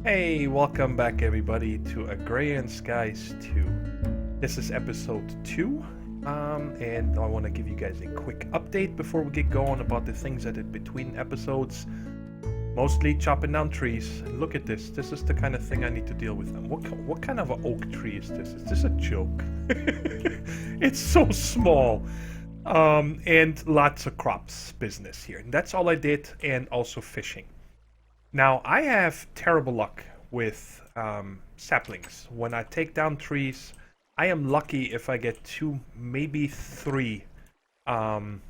Hey, welcome back everybody to Agrarian Skies 2. This is episode 2, and I want to give you guys a quick update before we get going about the things I did between episodes. Mostly chopping down trees. Look at this. This is the kind of thing I need to deal with. What kind of an oak tree is this? Is this a joke? It's so small. And lots of crops business here. And that's all I did, and also fishing. Now, I have terrible luck with saplings. When I take down trees, I am lucky if I get 2, maybe 3 um,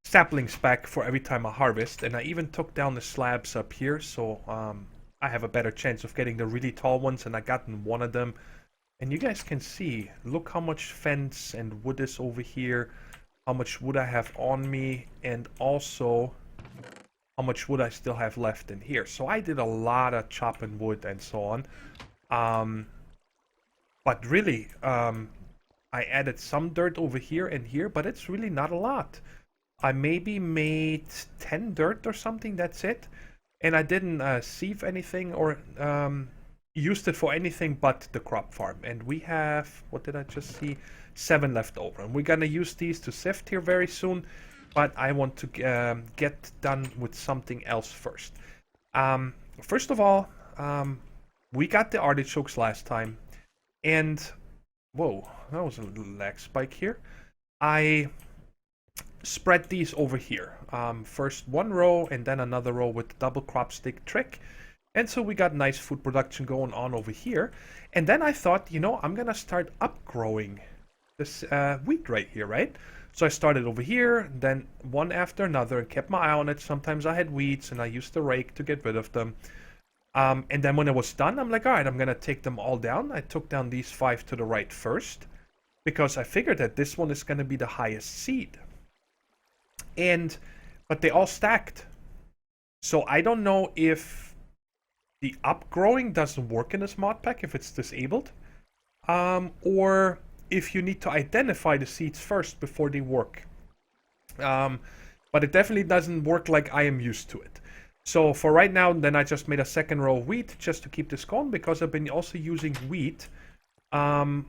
saplings back for every time I harvest. And I even took down the slabs up here, so I have a better chance of getting the really tall ones, and I gotten one of them. And you guys can see, look how much fence and wood is over here, how much wood I have on me, and also how much wood I still have left in here. So I did a lot of chopping wood and so on. But really, I added some dirt over here and here, but it's really not a lot. I maybe made 10 dirt or something, that's it. And I didn't sieve anything or used it for anything but the crop farm. And we have, what did I just see? 7 left over. And we're gonna use these to sift here very soon. But I want to get done with something else first. First of all, we got the artichokes last time, and whoa, that was a little lag spike here. I spread these over here. First one row and then another row with the double crop stick trick. And so we got nice food production going on over here. And then I thought, you know, I'm gonna start upgrowing this wheat right here, right? So I started over here, then one after another, and kept my eye on it. Sometimes I had weeds, and I used the rake to get rid of them. And then when it was done, I'm like, all right, I'm going to take them all down. I took down these 5 to the right first, because I figured that this one is going to be the highest seed. But they all stacked. So I don't know if the upgrowing doesn't work in this mod pack, if it's disabled, or if you need to identify the seeds first before they work. But it definitely doesn't work like I am used to it. So for right now, then I just made a second row of wheat just to keep this going, because I've been also using wheat to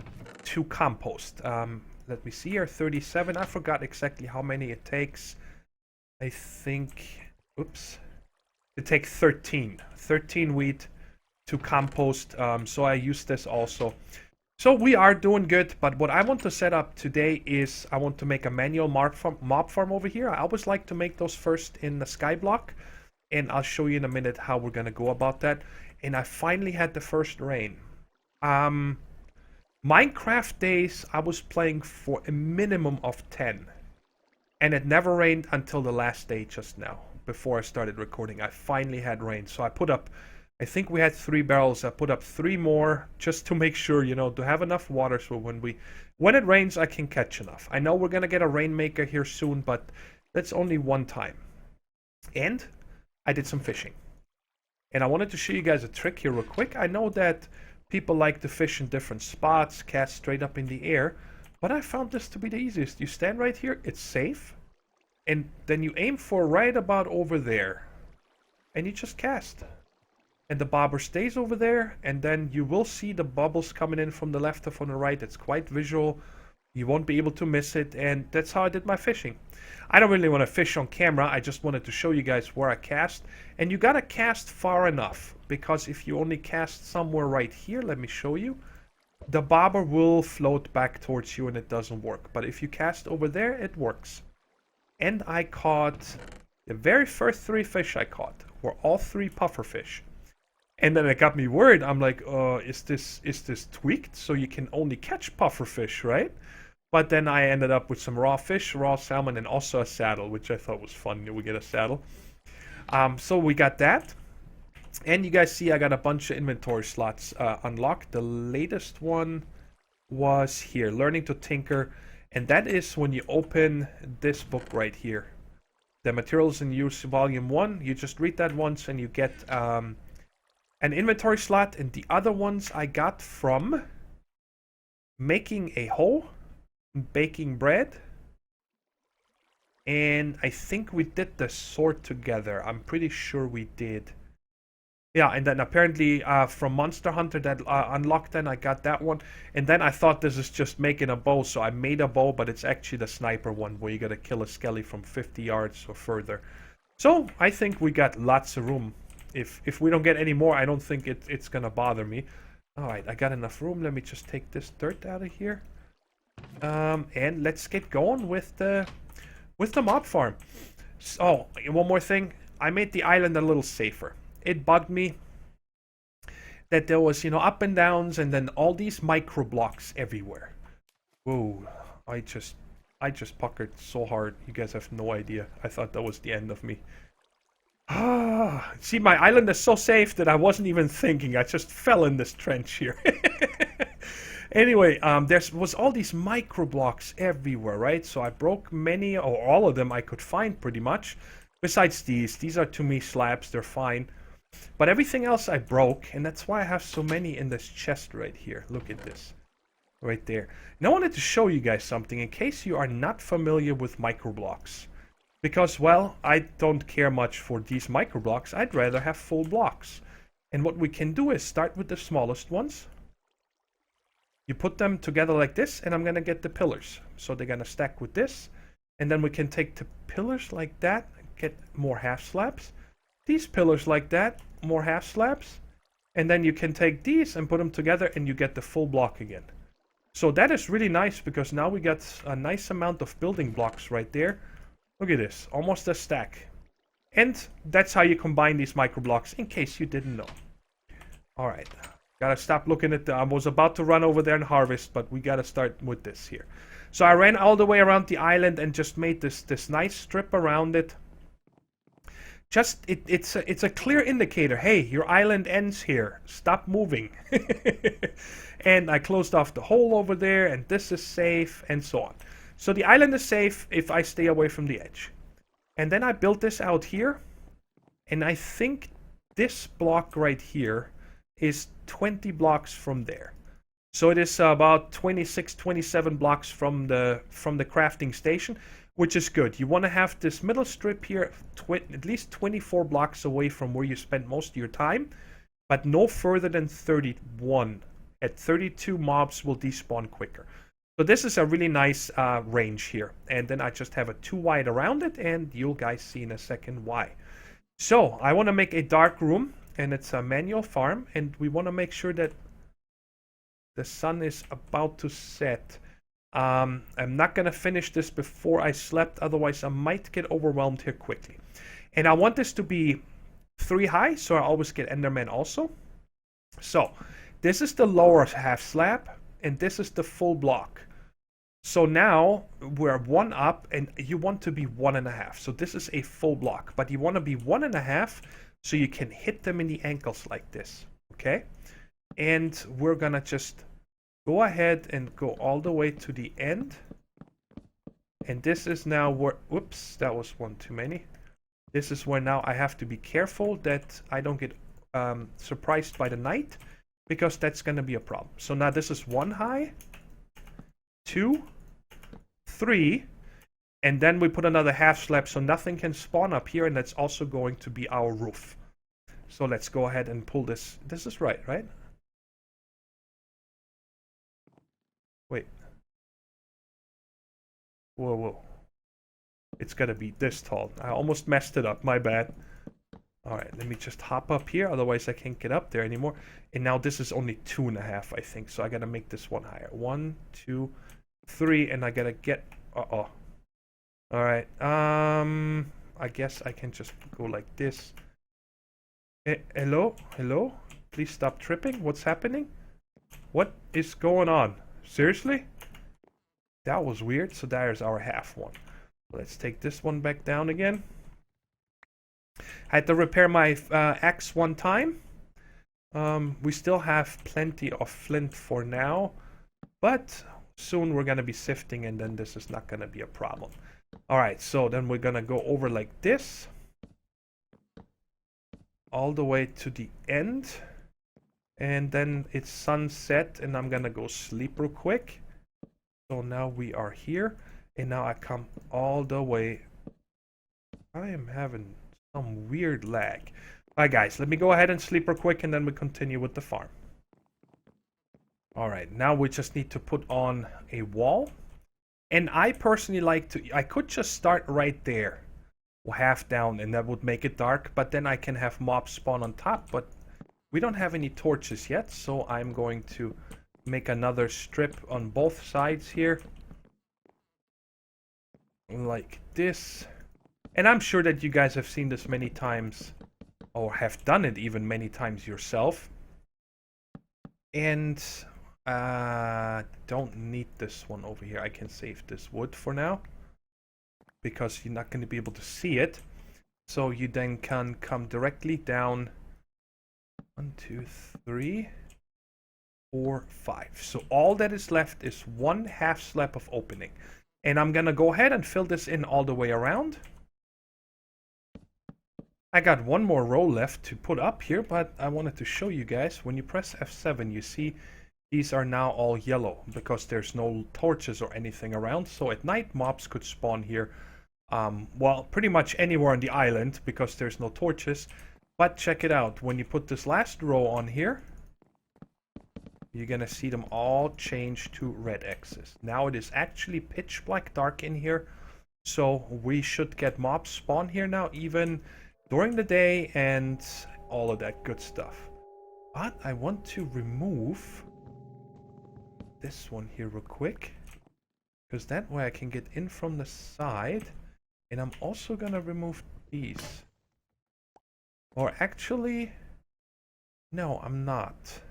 compost. Let me see here, 37. I forgot exactly how many it takes. I think, oops, it takes 13 wheat to compost. So I use this also. So we are doing good, but what I want to set up today is I want to make a manual mob farm over here. I always like to make those first in the skyblock, and I'll show you in a minute how we're going to go about that. And I finally had the first rain. Minecraft days, I was playing for a minimum of 10. And it never rained until the last day just now, before I started recording. I finally had rain, so I put up, I think we had 3 barrels. I put up 3 more just to make sure, you know, to have enough water so when it rains, I can catch enough. I know we're going to get a rainmaker here soon, but that's only one time. And I did some fishing. And I wanted to show you guys a trick here real quick. I know that people like to fish in different spots, cast straight up in the air, but I found this to be the easiest. You stand right here, it's safe, and then you aim for right about over there, and you just cast. And the bobber stays over there, and then you will see the bubbles coming in from the left or from the right. It's quite visual. You won't be able to miss it, and that's how I did my fishing. I don't really want to fish on camera. I just wanted to show you guys where I cast. And you gotta cast far enough, because if you only cast somewhere right here, let me show you, the bobber will float back towards you and it doesn't work. But if you cast over there, it works. And I caught, the very first 3 fish I caught were all 3 puffer fish. And then it got me worried. I'm like, is this tweaked so you can only catch puffer fish, right? But then I ended up with some raw fish, raw salmon, and also a saddle, which I thought was fun. We get a saddle. So we got that. And you guys see I got a bunch of inventory slots unlocked. The latest one was here, Learning to Tinker. And that is when you open this book right here. The Materials in Use Volume 1. You just read that once and you get an inventory slot. And the other ones I got from making a hoe, baking bread, and I think we did the sword together. I'm pretty sure we did. Yeah, and then apparently from Monster Hunter that unlocked, then I got that one. And then I thought this is just making a bow, so I made a bow, but it's actually the sniper one where you gotta kill a skelly from 50 yards or further. So I think we got lots of room. If we don't get any more, I don't think it's gonna bother me. Alright, I got enough room. Let me just take this dirt out of here. And let's get going with the mob farm. So, one more thing. I made the island a little safer. It bugged me that there was, up and downs and then all these micro blocks everywhere. Whoa, I just puckered so hard. You guys have no idea. I thought that was the end of me. See, my island is so safe that I wasn't even thinking. I just fell in this trench here. Anyway, there was all these micro blocks everywhere, right? So I broke many or all of them I could find pretty much. Besides these. These are to me slabs. They're fine. But everything else I broke, and that's why I have so many in this chest right here. Look at this. Right there. And I wanted to show you guys something in case you are not familiar with microblocks. Because, well, I don't care much for these microblocks. I'd rather have full blocks. And what we can do is start with the smallest ones. You put them together like this, and I'm going to get the pillars. So they're going to stack with this. And then we can take the pillars like that and get more half slabs. These pillars like that, more half slabs. And then you can take these and put them together and you get the full block again. So that is really nice because now we got a nice amount of building blocks right there. Look at this, almost a stack. And that's how you combine these micro blocks in case you didn't know. Alright, gotta stop looking at I was about to run over there and harvest, but we gotta start with this here. So I ran all the way around the island and just made this nice strip around it. Just, it's a clear indicator. Hey, your island ends here. Stop moving. And I closed off the hole over there, and this is safe, and so on. So the island is safe if I stay away from the edge. And then I built this out here, and I think this block right here is 20 blocks from there. So it is about 26, 27 blocks from the crafting station. Which is good. You want to have this middle strip here at least 24 blocks away from where you spend most of your time, but no further than 31. At 32, mobs will despawn quicker. So this is a really nice range here. And then I just have a 2 wide around it, and you'll guys see in a second why. So I want to make a dark room, and it's a manual farm, and we want to make sure that the sun is about to set. I'm not going to finish this before I slept, otherwise I might get overwhelmed here quickly. And I want this to be 3 high, so I always get Enderman also. So, this is the lower half slab, and this is the full block. So now, we're 1 up, and you want to be 1.5. So this is a full block, but you want to be 1.5, so you can hit them in the ankles like this, okay? And we're going to just go ahead and go all the way to the end. And this is now where, whoops, that was one too many. This is where now I have to be careful that I don't get surprised by the night, because that's going to be a problem. So now this is 1 high, 2, 3, and then we put another half slab so nothing can spawn up here, and that's also going to be our roof. So let's go ahead and pull this. This is right? Wait. Whoa. It's gotta be this tall. I almost messed it up. My bad. Alright, let me just hop up here. Otherwise, I can't get up there anymore. And now this is only 2.5, I think. So I gotta make this one higher. 1, 2, 3. And I gotta get... Uh-oh. Alright. I guess I can just go like this. Hello? Please stop tripping. What's happening? What is going on? Seriously? That was weird. So there's our half one. Let's take this one back down again. I had to repair my axe one time. We still have plenty of flint for now. But soon we're going to be sifting, and then this is not going to be a problem. Alright, so then we're going to go over like this. All the way to the end. And then it's sunset, and I'm gonna go sleep real quick. So now we are here, and now I come all the way. I am having some weird lag. Alright guys, let me go ahead and sleep real quick and then we continue with the farm. Alright, now we just need to put on a wall. And I personally like to, I could just start right there. Half down and that would make it dark, but then I can have mobs spawn on top, but we don't have any torches yet, so I'm going to make another strip on both sides here. Like this. And I'm sure that you guys have seen this many times, or have done it even many times yourself. And don't need this one over here. I can save this wood for now, because you're not going to be able to see it. So you then can come directly down 1, 2, 3, 4, 5. So all that is left is 1/2 slab of opening. And I'm going to go ahead and fill this in all the way around. I got one more row left to put up here, but I wanted to show you guys. When you press F7, you see these are now all yellow because there's no torches or anything around. So at night, mobs could spawn here. Well, pretty much anywhere on the island because there's no torches. But check it out. When you put this last row on here, you're going to see them all change to red X's. Now it is actually pitch black dark in here. So we should get mobs spawn here now, even during the day and all of that good stuff. But I want to remove this one here real quick, because that way I can get in from the side. And I'm also gonna remove these. Or actually, no, I'm not.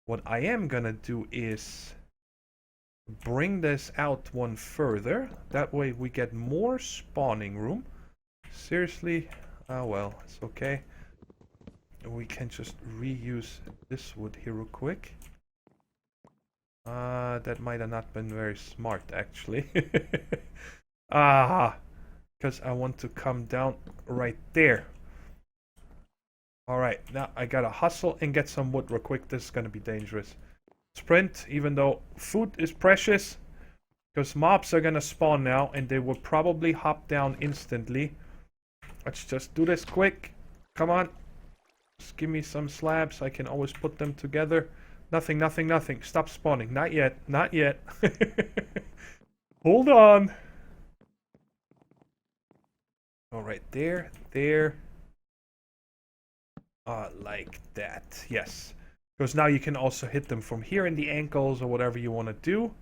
What I am gonna do is bring this out one further. That way we get more spawning room. Seriously, oh well, it's okay. We can just reuse this wood here real quick. That might have not been very smart actually. Because I want to come down right there. Alright, now I gotta hustle and get some wood real quick. This is gonna be dangerous. Sprint, even though food is precious. Because mobs are gonna spawn now and they will probably hop down instantly. Let's just do this quick. Come on. Just give me some slabs. I can always put them together. Nothing, nothing, nothing. Stop spawning. Not yet. Not yet. Hold on. Alright, there. Like that. Yes. Because now you can also hit them from here in the ankles or whatever you want to do.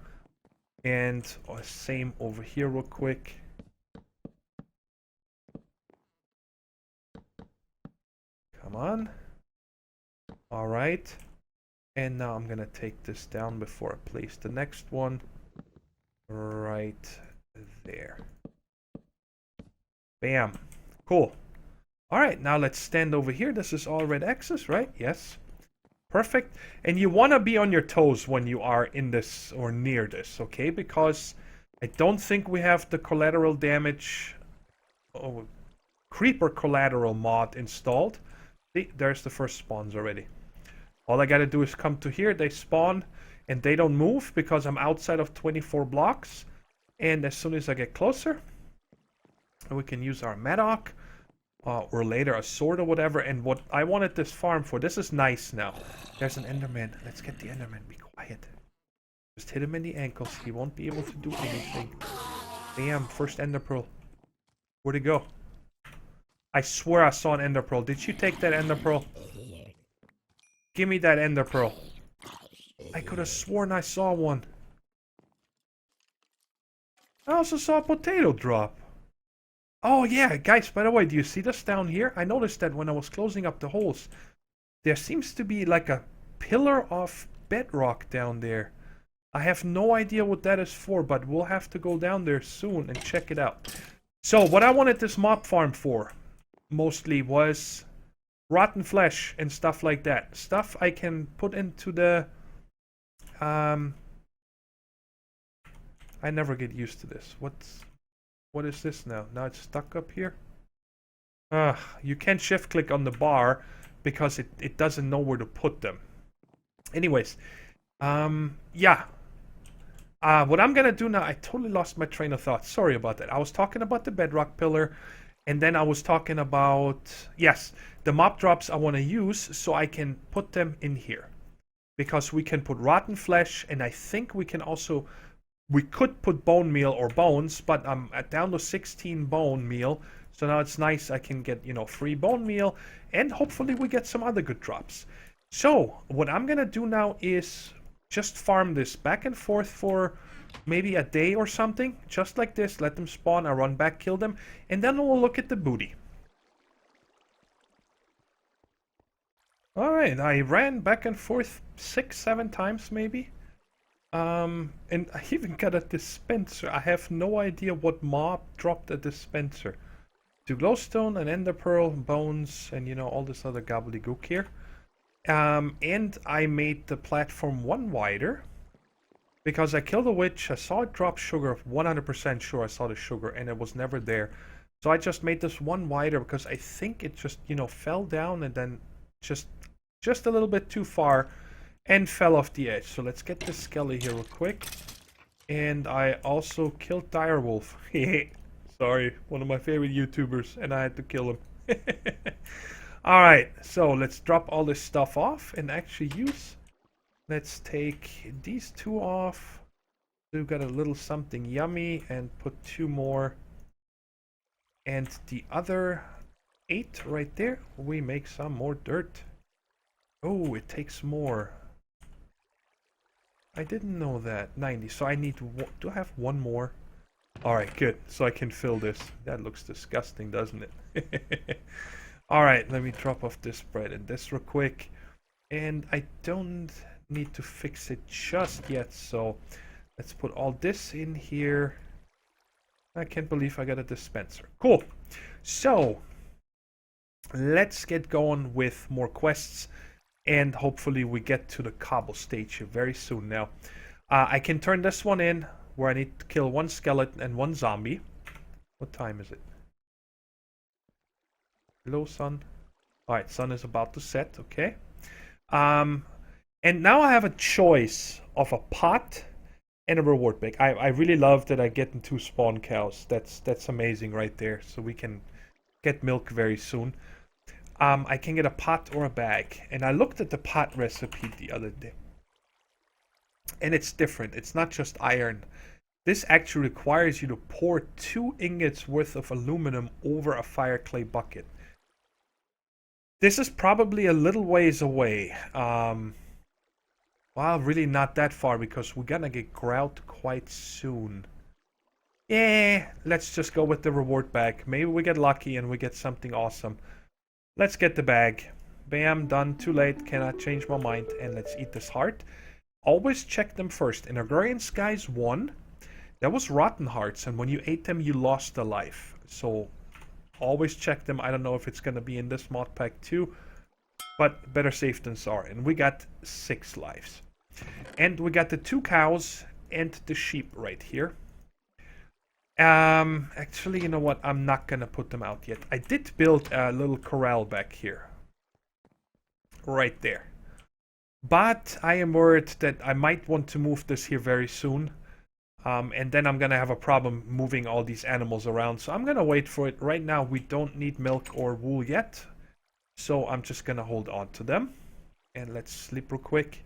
And same over here real quick. Come on. Alright. And now I'm going to take this down before I place the next one. Right there. Bam. Cool. Alright, now let's stand over here. This is all red X's, right? Yes. Perfect. And you want to be on your toes when you are in this or near this, okay? Because I don't think we have the collateral damage... Oh, creeper collateral mod installed. See, there's the first spawns already. All I gotta do is come to here, they spawn, and they don't move because I'm outside of 24 blocks. And as soon as I get closer, we can use our Madoc, or later a sword or whatever. And what I wanted this farm for, this is nice now. There's an Enderman. Let's get the Enderman. Be quiet. Just hit him in the ankles. He won't be able to do anything. Bam, first Ender Pearl. Where'd it go? I swear I saw an Ender Pearl. Did you take that Ender Pearl? Give me that Ender Pearl. I could have sworn I saw one. I also saw a potato drop. Oh yeah, guys, by the way, do you see this down here? I noticed that when I was closing up the holes, there seems to be like a pillar of bedrock down there. I have no idea what that is for, but we'll have to go down there soon and check it out. So, what I wanted this mob farm for, mostly, was rotten flesh and stuff like that. Stuff I can put into the... I never get used to this. What is this now? Now it's stuck up here? You can't shift click on the bar because it doesn't know where to put them. Anyways, yeah. What I'm gonna do now, I totally lost my train of thought. Sorry about that. I was talking about the bedrock pillar, And then I was talking about, yes, the mob drops I want to use so I can put them in here. Because we can put rotten flesh, and I think we can also, we could put bone meal or bones, but I'm down to 16 bone meal. So now it's nice I can get, free bone meal, and hopefully we get some other good drops. So what I'm going to do now is just farm this back and forth for maybe a day or something, just like this. Let them spawn, I run back, kill them, and then we'll look at the booty. Alright, I ran back and forth 6-7 times maybe. And I even got a dispenser. I have no idea what mob dropped a dispenser. 2 glowstone, an ender pearl, bones, and all this other gobbledygook here. And I made the platform 1 wider. Because I killed a witch, I saw it drop sugar, 100% sure I saw the sugar, and it was never there. So I just made this 1 wider because I think it just, fell down and then just a little bit too far and fell off the edge. So let's get this skelly here real quick. And I also killed Direwolf. Sorry, one of my favorite YouTubers, and I had to kill him. Alright, so let's drop all this stuff off and actually use... Let's take these 2 off. We've got a little something yummy and put 2 more. And the other 8 right there, we make some more dirt. Oh, it takes more. I didn't know that. 90. So I need... Do I have 1 more? Alright, good. So I can fill this. That looks disgusting, doesn't it? Alright, let me drop off this bread and this real quick. And I don't need to fix it just yet, so let's put all this in here. I can't believe I got a dispenser. Cool. So let's get going with more quests, and hopefully we get to the Cobble stage here very soon. Now I can turn this one in where I need to kill 1 skeleton and 1 zombie. What time is it? Hello, sun. Alright, sun is about to set. Okay. And now I have a choice of a pot and a reward bag. I really love that I get 2 spawn cows. That's amazing right there. So we can get milk very soon. I can get a pot or a bag. And I looked at the pot recipe the other day. And it's different. It's not just iron. This actually requires you to pour 2 ingots worth of aluminum over a fire clay bucket. This is probably a little ways away. Well, really not that far because we're gonna get grout quite soon. Yeah, let's just go with the reward bag. Maybe we get lucky and we get something awesome. Let's get the bag. Bam, done. Too late. Cannot change my mind. And let's eat this heart. Always check them first. In Agrarian Skies 1, there was rotten hearts, and when you ate them, you lost a life. So always check them. I don't know if it's gonna be in this mod pack too, but better safe than sorry. And we got 6 lives. And we got the 2 cows and the sheep right here. Actually, you know what? I'm not gonna put them out yet. I did build a little corral back here. Right there. But I am worried that I might want to move this here very soon. And then I'm gonna have a problem moving all these animals around. So I'm gonna wait for it. Right now, we don't need milk or wool yet. So I'm just gonna hold on to them. And let's sleep real quick.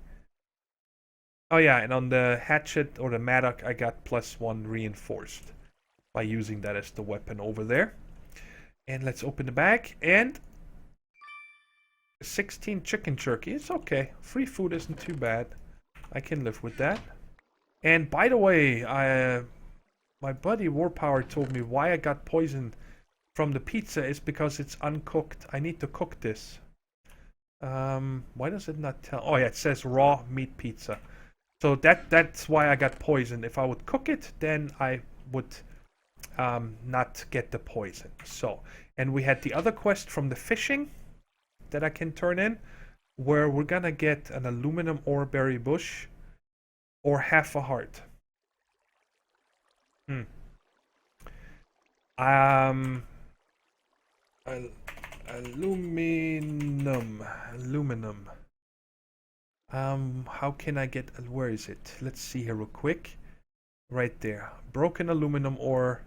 Oh yeah, and on the hatchet or the mattock, I got +1 reinforced by using that as the weapon over there. And let's open the bag, and 16 chicken jerky. It's okay. Free food isn't too bad. I can live with that. And by the way, my buddy Warpower told me why I got poisoned from the pizza is because it's uncooked. I need to cook this. Why does it not tell? Oh yeah, it says raw meat pizza. So that's why I got poisoned. If I would cook it, then I would not get the poison. So, and we had the other quest from the fishing that I can turn in, where we're gonna get an aluminum ore berry bush or half a heart. Aluminum. How can I get, where is it? Let's see here real quick. Right there. Broken aluminum ore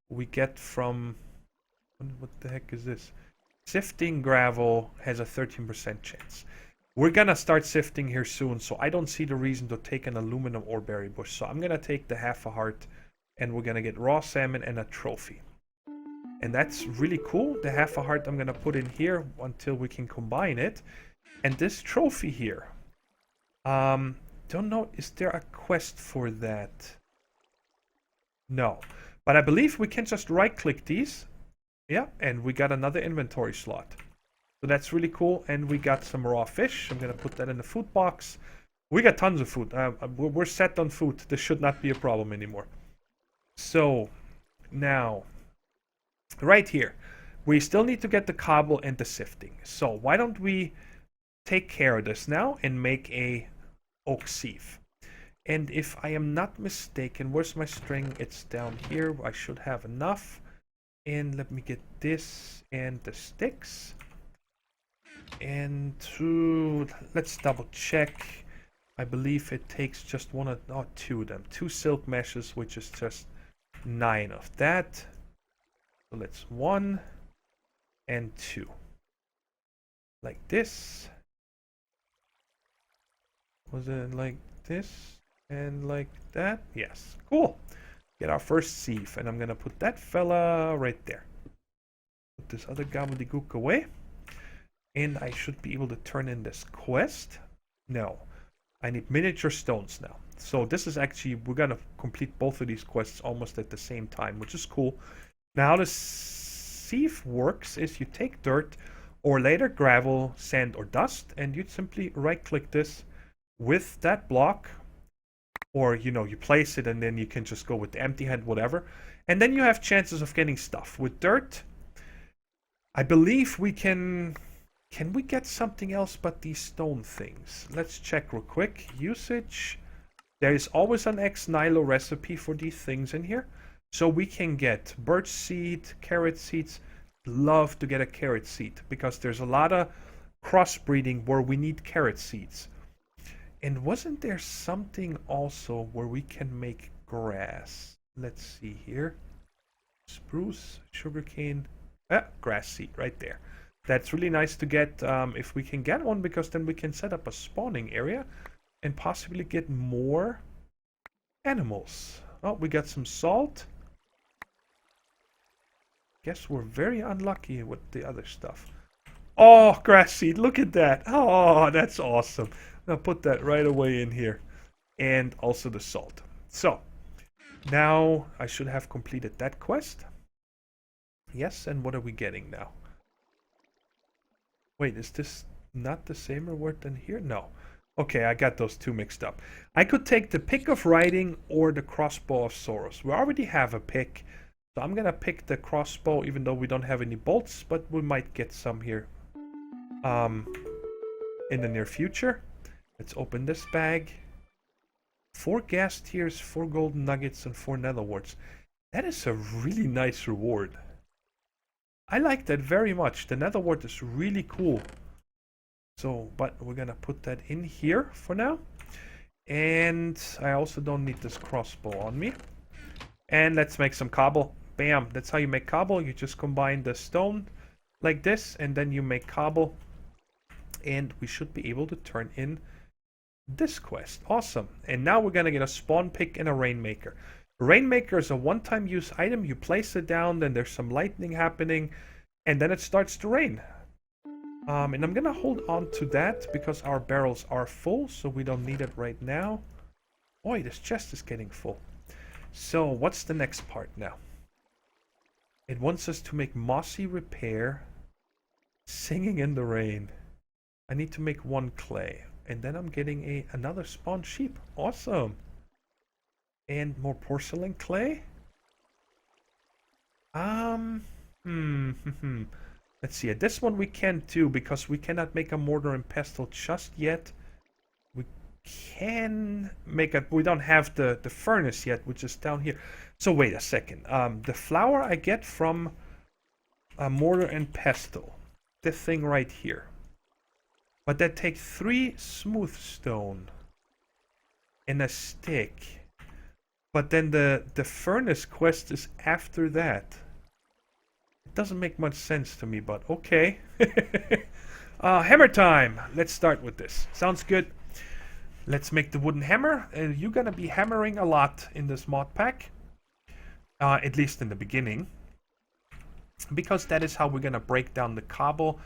we get from, What the heck is this? Sifting gravel has a 13% chance. We're gonna start sifting here soon, so I don't see the reason to take an aluminum or berry bush. So I'm gonna take the half a heart, and we're gonna get raw salmon and a trophy. And that's really cool. The half a heart I'm gonna put in here until we can combine it. And this trophy here. Don't know, is there a quest for that? No. But I believe we can just right click these. Yeah, and we got another inventory slot. So that's really cool. And we got some raw fish. I'm going to put that in the food box. We got tons of food. We're set on food. This should not be a problem anymore. So now, right here, we still need to get the cobble and the sifting. So why don't we take care of this now and make a oak sieve. And if I am not mistaken, where's my string? It's down here. I should have enough. And let me get this and the sticks. And let's double check. I believe it takes just one or two of them. 2 silk meshes, which is just 9 of that. So let's 1 and 2. Like this. Was it like this and like that? Yes. Cool. Get our first sieve. And I'm going to put that fella right there. Put this other gobbledygook away. And I should be able to turn in this quest. No. I need miniature stones now. So this is actually, we're going to complete both of these quests almost at the same time, which is cool. Now how the sieve works is you take dirt or later gravel, sand, or dust, and you simply right-click this with that block, or you place it and then you can just go with the empty hand, whatever, and then you have chances of getting stuff. With dirt, I believe we can we get something else but these stone things? Let's check real quick. Usage, there is always an ex nihilo recipe for these things in here, so we can get birch seed, carrot seeds. Love to get a carrot seed because there's a lot of crossbreeding where we need carrot seeds. And wasn't there something also where we can make grass? Let's see here. Spruce, sugarcane, grass seed right there. That's really nice to get if we can get one, because then we can set up a spawning area and possibly get more animals. Oh, we got some salt. Guess we're very unlucky with the other stuff. Oh, grass seed, look at that. Oh, that's awesome. I'll put that right away in here. And also the salt. So, now I should have completed that quest. Yes, and what are we getting now? Wait, is this not the same reward than here? No. Okay, I got those two mixed up. I could take the pick of riding or the crossbow of sorrows. We already have a pick. So I'm going to pick the crossbow, even though we don't have any bolts. But we might get some here in the near future. Let's open this bag. 4 gas tiers, 4 golden nuggets, and 4 nether warts. That is a really nice reward. I like that very much. The nether wart is really cool. So, but we're gonna put that in here for now. And I also don't need this crossbow on me. And let's make some cobble. Bam, that's how you make cobble. You just combine the stone like this, and then you make cobble. And we should be able to turn in this quest. Awesome. And now we're gonna get a spawn pick and a rainmaker. Rainmaker is a one-time use item. You place it down, then there's some lightning happening, and then it starts to rain. And I'm gonna hold on to that because our barrels are full, so we don't need it right now. Boy, this chest is getting full. So what's the next part now? It wants us to make mossy repair, singing in the rain. I need to make 1 clay. And then I'm getting another spawn sheep. Awesome. And more porcelain clay. Let's see. This one we can't do because we cannot make a mortar and pestle just yet. We can make it. We don't have the furnace yet, which is down here. So wait a second. The flour I get from a mortar and pestle. This thing right here. But that takes 3 smooth stone and a stick. But then the furnace quest is after that. doesn't make much sense to me, but okay. Hammer time. Let's start with this. Sounds good. Let's make the wooden hammer. You're gonna be hammering a lot in this mod pack, at least in the beginning, because that is how we're gonna break down the cobble.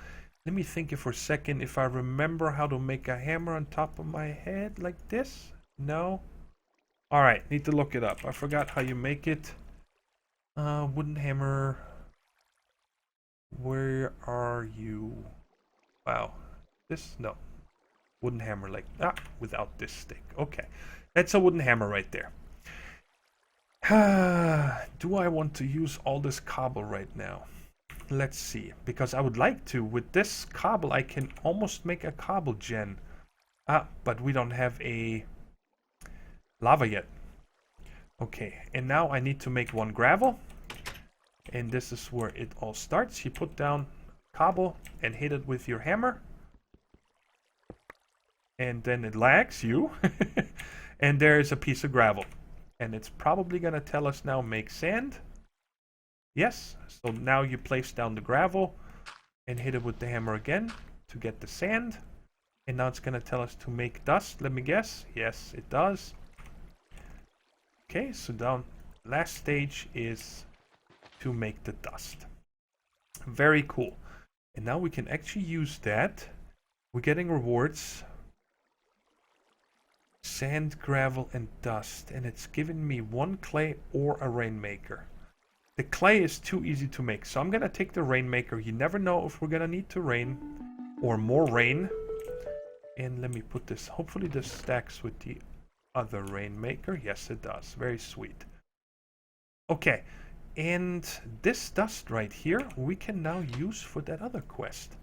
Let me think for a second if I remember how to make a hammer on top of my head like this. No. All right, need to look it up. I forgot how you make it. Wooden hammer. Where are you? Wow. This? No. Wooden hammer like that without this stick. Okay. That's a wooden hammer right there. Do I want to use all this cobble right now? Let's see. Because I would like to. With this cobble, I can almost make a cobble gen. But we don't have a lava yet. Okay. And now I need to make one gravel. And this is where it all starts. You put down cobble and hit it with your hammer. And then it lags you. And there is a piece of gravel. And it's probably going to tell us now make sand. Yes. So now you place down the gravel and hit it with the hammer again to get the sand. And now it's going to tell us to make dust. Let me guess. Yes, it does. Okay, so down last stage is to make the dust. Very cool. And now we can actually use that. We're getting rewards. Sand, gravel, and dust. And it's giving me one clay or a rainmaker. The clay is too easy to make. So I'm going to take the rainmaker. You never know if we're going to need to rain or more rain. And let me put this. Hopefully this stacks with the other rainmaker. Yes, it does. Very sweet. Okay. And this dust right here, we can now use for that other quest.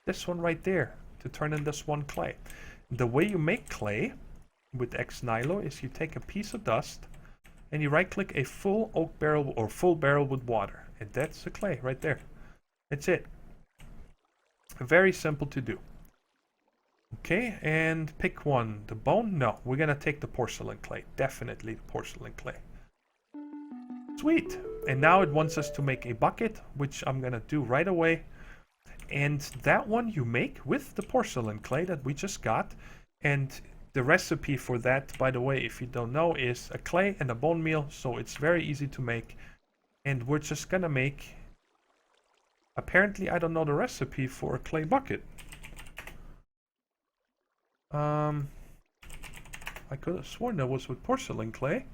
This one right there, to turn in this one clay. The way you make clay with X Nilo is you take a piece of dust and you right click a full oak barrel or full barrel with water. And that's the clay right there. That's it. Very simple to do. Okay, and pick one. The bone? No, we're going to take the porcelain clay. Definitely the porcelain clay. Sweet. And now it wants us to make a bucket, which I'm going to do right away. And that one you make with the porcelain clay that we just got. And the recipe for that, by the way, if you don't know, is a clay and a bone meal. So it's very easy to make. And we're just going to make... Apparently, I don't know the recipe for a clay bucket. I could have sworn that was with porcelain clay.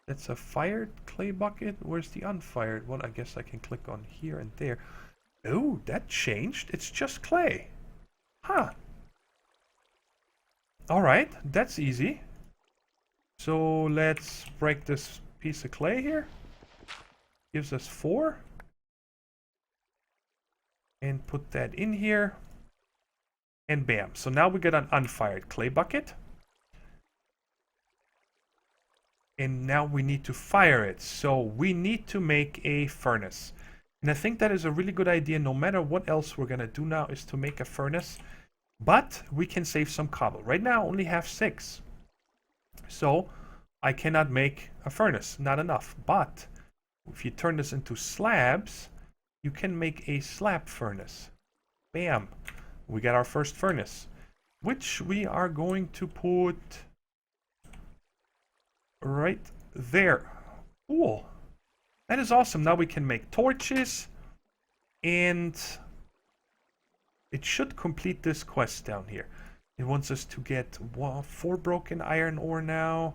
That's a fired clay bucket. Where's the unfired one? I guess I can click on here and there. Oh, that changed. It's just clay. Huh. Alright, that's easy. So let's break this piece of clay here. Gives us 4. And put that in here. And bam. So now we get an unfired clay bucket. And now we need to fire it. So we need to make a furnace. And I think that is a really good idea. No matter what else we're going to do now is to make a furnace. But we can save some cobble. Right now I only have 6. So I cannot make a furnace. Not enough. But if you turn this into slabs, you can make a slab furnace. Bam. We got our first furnace, which we are going to put right there. Cool. That is awesome. Now we can make torches, and it should complete this quest down here. It wants us to get 4 broken iron ore now,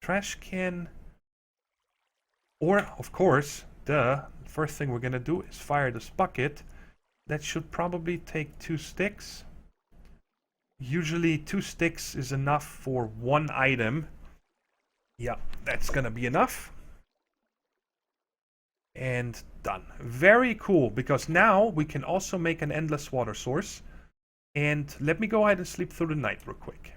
trash can, or, of course, the first thing we're going to do is fire this bucket. That should probably take 2 sticks. Usually 2 sticks is enough for 1 item. Yeah, that's gonna be enough. And done. Very cool, because now we can also make an endless water source. And let me go ahead and sleep through the night real quick.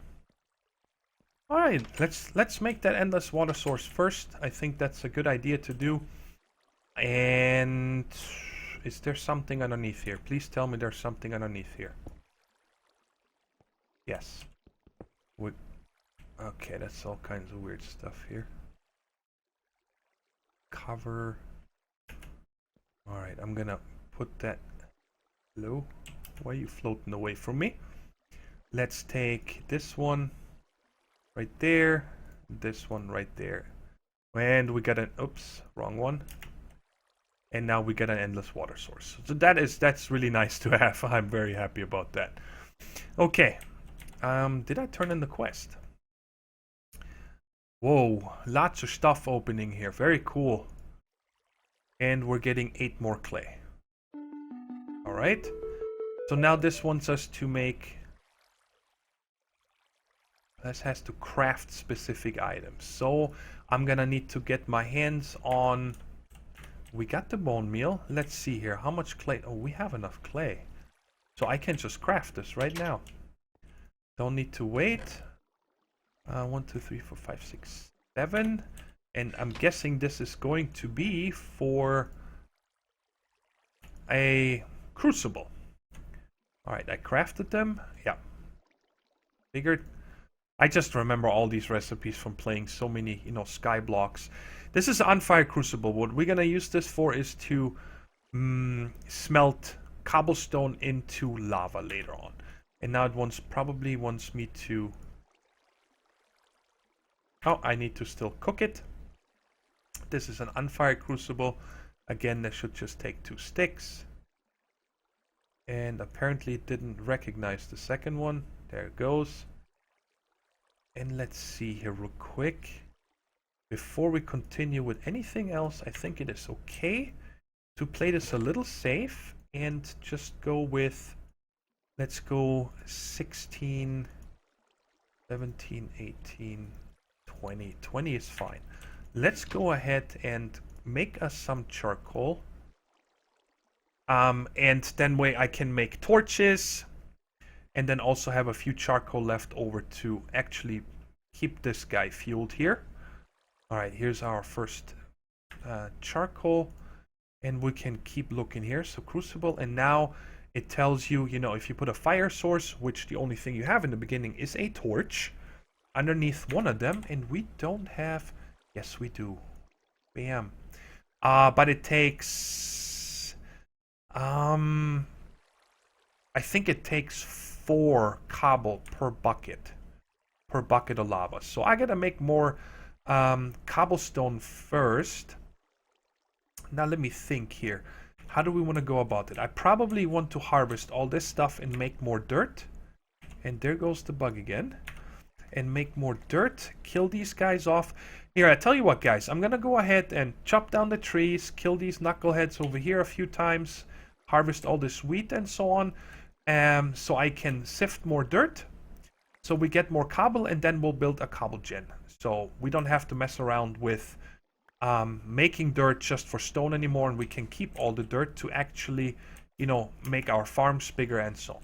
Alright, let's make that endless water source first. I think that's a good idea to do. And... is there something underneath here? Please tell me there's something underneath here. Yes. Okay, that's all kinds of weird stuff here. cover. Alright, I'm gonna put that. Hello? Why are you floating away from me? Let's take this one right there, this one right there. And we got an, oops, wrong one. And now we get an endless water source. So that's really nice to have. I'm very happy about that. Okay. Did I turn in the quest? Whoa, lots of stuff opening here. Very cool. And we're getting 8 more clay. Alright. So now this wants us to make... This has to craft specific items. So I'm gonna need to get my hands on... We got the bone meal. Let's see here. How much clay? Oh, we have enough clay. So I can just craft this right now. Don't need to wait. 1, 2, 3, 4, 5, 6, 7. And I'm guessing this is going to be for a crucible. Alright, I crafted them. Yeah. Figured. I just remember all these recipes from playing so many, sky blocks. This is Unfire Crucible. What we're gonna use this for is to smelt cobblestone into lava later on. And now it probably wants me to... Oh, I need to still cook it. This is an Unfire Crucible. Again, this should just take 2 sticks. And apparently it didn't recognize the second one. There it goes. And let's see here real quick. Before we continue with anything else, I think it is okay to play this a little safe and just go with, let's go 16, 17, 18, 20. 20 is fine. Let's go ahead and make us some charcoal. And then way I can make torches. And then also have a few charcoal left over to actually keep this guy fueled here. Alright, here's our first charcoal. And we can keep looking here. So Crucible, and now it tells you, if you put a fire source, which the only thing you have in the beginning is a torch, underneath one of them, and we don't have... Yes, we do. Bam. But it takes... I think it takes 4 cobble per bucket of lava. So I gotta make more cobblestone first. Now let me think here. How do we want to go about it? I probably want to harvest all this stuff and make more dirt. And there goes the bug again. And make more dirt. Kill these guys off. Here, I tell you what, guys. I'm gonna go ahead and chop down the trees. Kill these knuckleheads over here a few times. Harvest all this wheat and so on. So I can sift more dirt. So we get more cobble, and then we'll build a cobble gen. So we don't have to mess around with making dirt just for stone anymore, and we can keep all the dirt to actually, make our farms bigger and so on.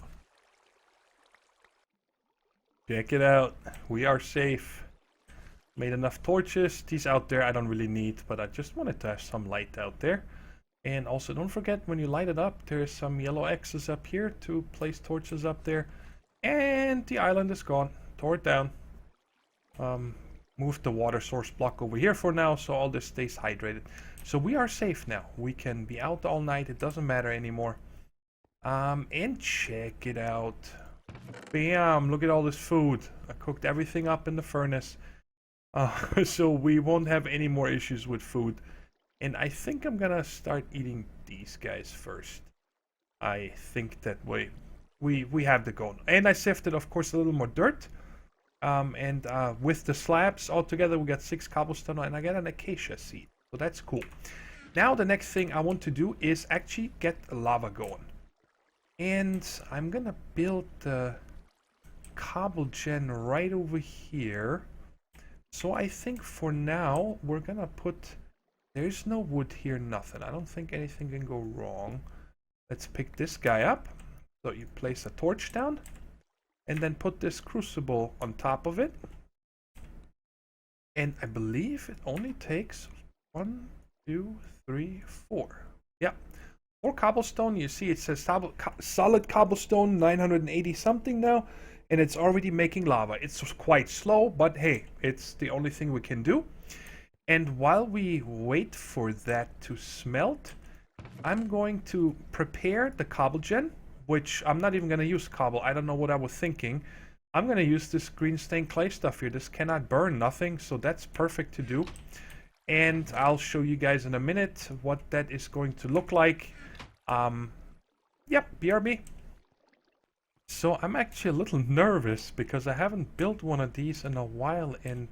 Check it out. We are safe. Made enough torches. These out there I don't really need, but I just wanted to have some light out there. And also don't forget, when you light it up, there's some yellow X's up here to place torches up there. And the island is gone. Tore it down. Moved the water source block over here for now, so all this stays hydrated. So we are safe now. We can be out all night. It doesn't matter anymore. And check it out. Bam! Look at all this food. I cooked everything up in the furnace. So we won't have any more issues with food. And I think I'm gonna start eating these guys first. I think that way we have the goal. And I sifted, of course, a little more dirt. And with the slabs all together, we got 6 cobblestone, and I got an acacia seed. So that's cool. Now the next thing I want to do is actually get lava going. And I'm gonna build the cobble gen right over here. So I think for now, we're gonna put... There's no wood here, nothing. I don't think anything can go wrong. Let's pick this guy up. So you place a torch down. And then put this crucible on top of it. And I believe it only takes 1, 2, 3, 4. Yeah. 4 cobblestone. You see it says solid cobblestone, 980 something now. And it's already making lava. It's quite slow, but hey, it's the only thing we can do. And while we wait for that to smelt, I'm going to prepare the cobble gen, which I'm not even going to use cobble. I don't know what I was thinking. I'm going to use this green stained clay stuff here. This cannot burn nothing, so that's perfect to do. And I'll show you guys in a minute what that is going to look like. Yep, BRB. So I'm actually a little nervous because I haven't built one of these in a while, and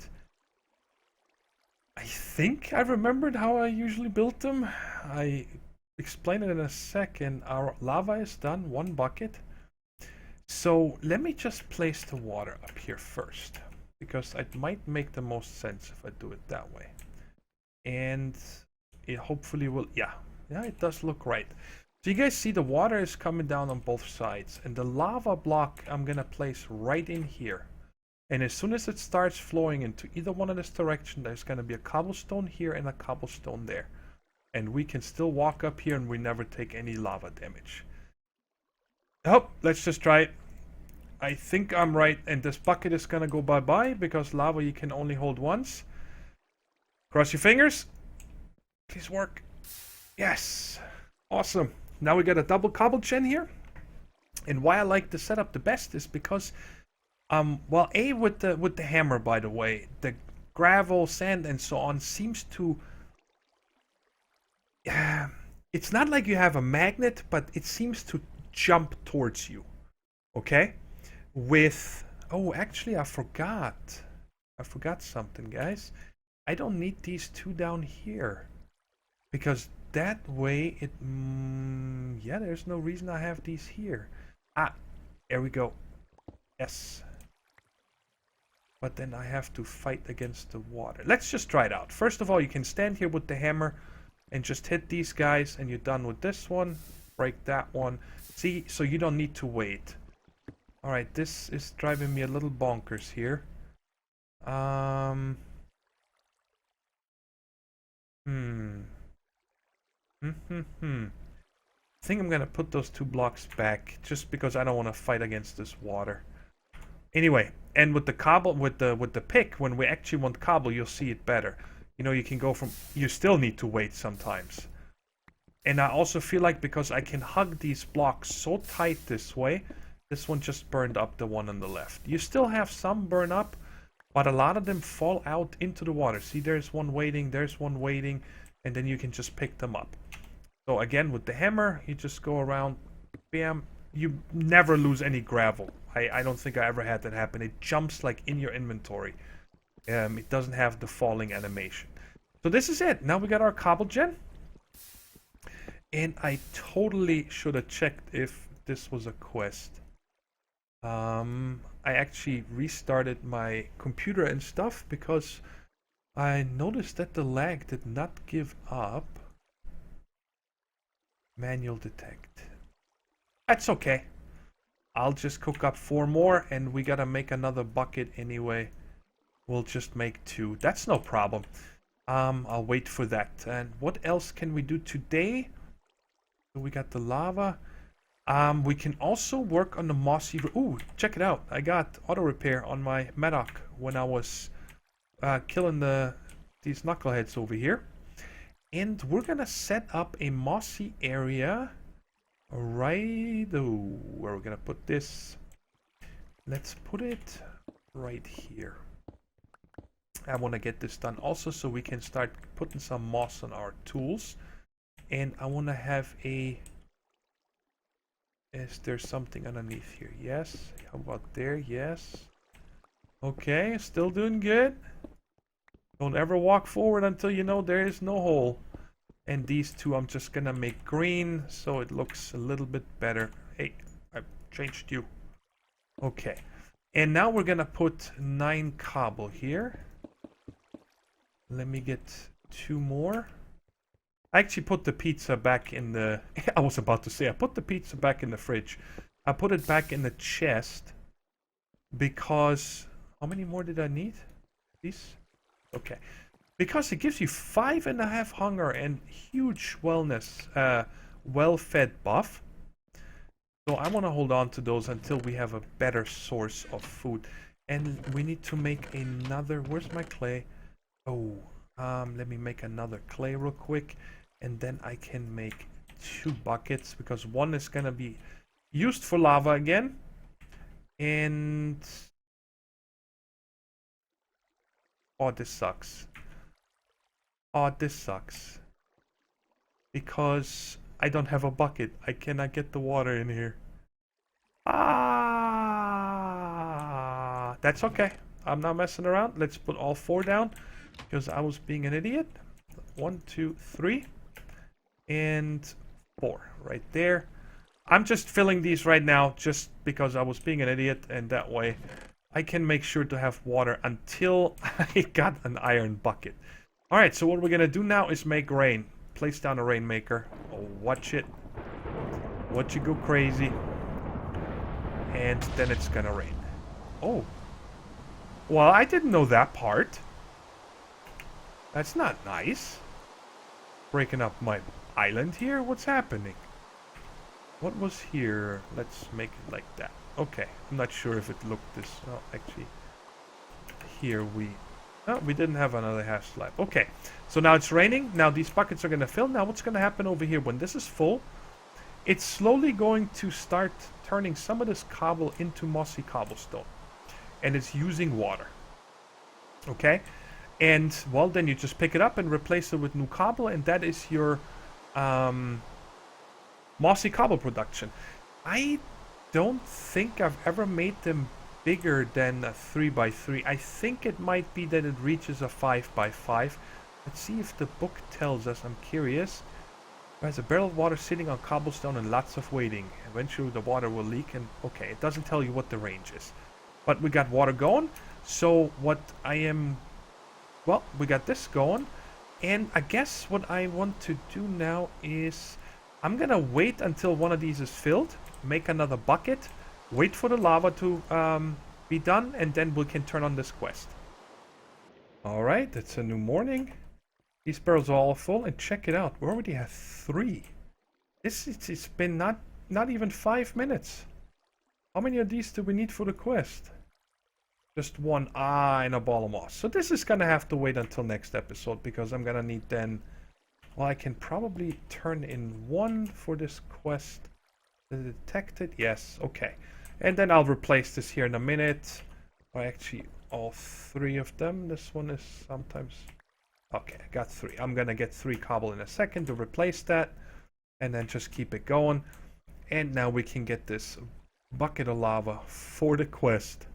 I think I remembered how I usually built them. I explain it in a second. Our lava is done, 1 bucket. So let me just place the water up here first, because it might make the most sense if I do it that way. And it hopefully will, yeah, it does look right. So you guys see the water is coming down on both sides, and the lava block I'm gonna place right in here. And as soon as it starts flowing into either one of this direction, there's gonna be a cobblestone here and a cobblestone there. And we can still walk up here and we never take any lava damage. Oh, let's just try it. I think I'm right, and this bucket is gonna go bye-bye because lava you can only hold once. Cross your fingers. Please work. Yes. Awesome. Now we got a double cobble gen here. And why I like the setup the best is because, well, with the hammer, by the way, the gravel, sand, and so on seems to, it's not like you have a magnet, but it seems to jump towards you. Okay? With, oh, actually, I forgot something, guys. I don't need these 2 down here, because that way it, yeah, there's no reason I have these here. Ah, there we go. Yes. But then I have to fight against the water. Let's just try it out. First of all, you can stand here with the hammer and just hit these guys, and you're done with this one. Break that one. See, so you don't need to wait. Alright, this is driving me a little bonkers here. I think I'm gonna put those 2 blocks back just because I don't want to fight against this water. Anyway, and with the cobble, with the pick, when we actually want cobble, you'll see it better. You know, you can go from, you still need to wait sometimes. And I also feel like because I can hug these blocks so tight this way, this one just burned up, the one on the left. You still have some burn up, but a lot of them fall out into the water. See, there's one waiting, and then you can just pick them up. So again, with the hammer, you just go around, bam. You never lose any gravel. I don't think I ever had that happen. It jumps like in your inventory. It doesn't have the falling animation. So this is it. Now we got our cobble gen. And I totally should have checked if this was a quest. I actually restarted my computer and stuff because I noticed that the lag did not give up. Manual detect. That's okay. I'll just cook up 4 more, and we gotta make another bucket anyway. We'll just make 2. That's no problem. I'll wait for that. And what else can we do today? So we got the lava. We can also work on the mossy... Ooh, check it out. I got auto repair on my Madoc when I was killing these knuckleheads over here. And we're gonna set up a mossy area right... Oh, where we're gonna put this? Let's put it right here. I want to get this done also so we can start putting some moss on our tools. And I want to have a... Is there something underneath here? Yes. How about there? Yes. Okay, still doing good. Don't ever walk forward until you know there is no hole. And these 2 I'm just gonna make green so it looks a little bit better. Hey, I've changed you. Okay. And now we're gonna put 9 cobble here. Let me get 2 more. I actually put the pizza back in the... I was about to say, I put the pizza back in the fridge. I put it back in the chest because... How many more did I need? These? Okay. Because it gives you 5.5 hunger and huge wellness, well-fed buff. So I want to hold on to those until we have a better source of food. And we need to make another... Where's my clay? Oh, Let me make another clay real quick, and then I can make 2 buckets, because one is gonna be used for lava again, and oh, this sucks. Oh, this sucks. Because I don't have a bucket. I cannot get the water in here. Ah, that's okay. I'm not messing around. Let's put all 4 down, because I was being an idiot. 1, 2, 3, and 4 right there. I'm just filling these right now just because I was being an idiot, and that way I can make sure to have water until I got an iron bucket. Alright, so what we're gonna do now is make rain. Place down a rainmaker. Oh, watch it. Watch it go crazy. And then it's gonna rain. Oh. Well, I didn't know that part. That's not nice. Breaking up my island here? What's happening? What was here? Let's make it like that. Okay. I'm not sure if it looked this... Oh, actually... Here we... Oh, we didn't have another half slab. Okay. So now it's raining. Now these buckets are going to fill. Now what's going to happen over here? When this is full, it's slowly going to start turning some of this cobble into mossy cobblestone. And it's using water. Okay? And, well, then you just pick it up and replace it with new cobble, and that is your mossy cobble production. I don't think I've ever made them bigger than a 3x3. I think it might be that it reaches a 5x5. Let's see if the book tells us. I'm curious. There's a barrel of water sitting on cobblestone and lots of waiting. Eventually the water will leak, and okay, it doesn't tell you what the range is. But we got water going. So what I am... Well, we got this going. And I guess what I want to do now is... I'm gonna wait until one of these is filled. Make another bucket. Wait for the lava to be done, and then we can turn on this quest. Alright, it's a new morning. These barrels are all full, and check it out. We already have 3. It's been not even 5 minutes. How many of these do we need for the quest? Just 1. And a ball of moss. So this is gonna have to wait until next episode, because I'm gonna need then... Well, I can probably turn in 1 for this quest. Detected? Yes, okay. And then I'll replace this here in a minute. Or actually, all 3 of them. This one is sometimes... Okay, I got 3. I'm gonna get 3 cobble in a second to replace that. And then just keep it going. And now we can get this bucket of lava for the quest.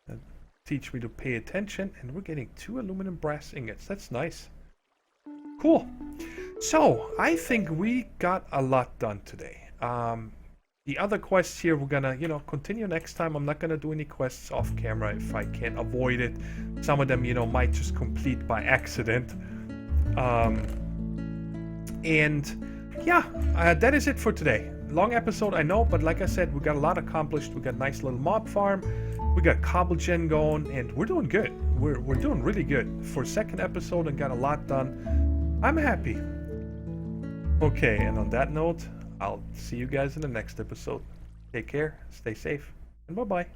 And teach me to pay attention. And we're getting 2 aluminum brass ingots. That's nice. Cool. So, I think we got a lot done today. The other quests here, we're gonna, continue next time. I'm not gonna do any quests off camera if I can avoid it. Some of them, might just complete by accident. That is it for today. Long episode, I know, but like I said, we got a lot accomplished. We got a nice little mob farm. We got cobble gen going, and we're doing good. We're doing really good. For second episode, and got a lot done. I'm happy. Okay, and on that note, I'll see you guys in the next episode. Take care, stay safe, and bye-bye.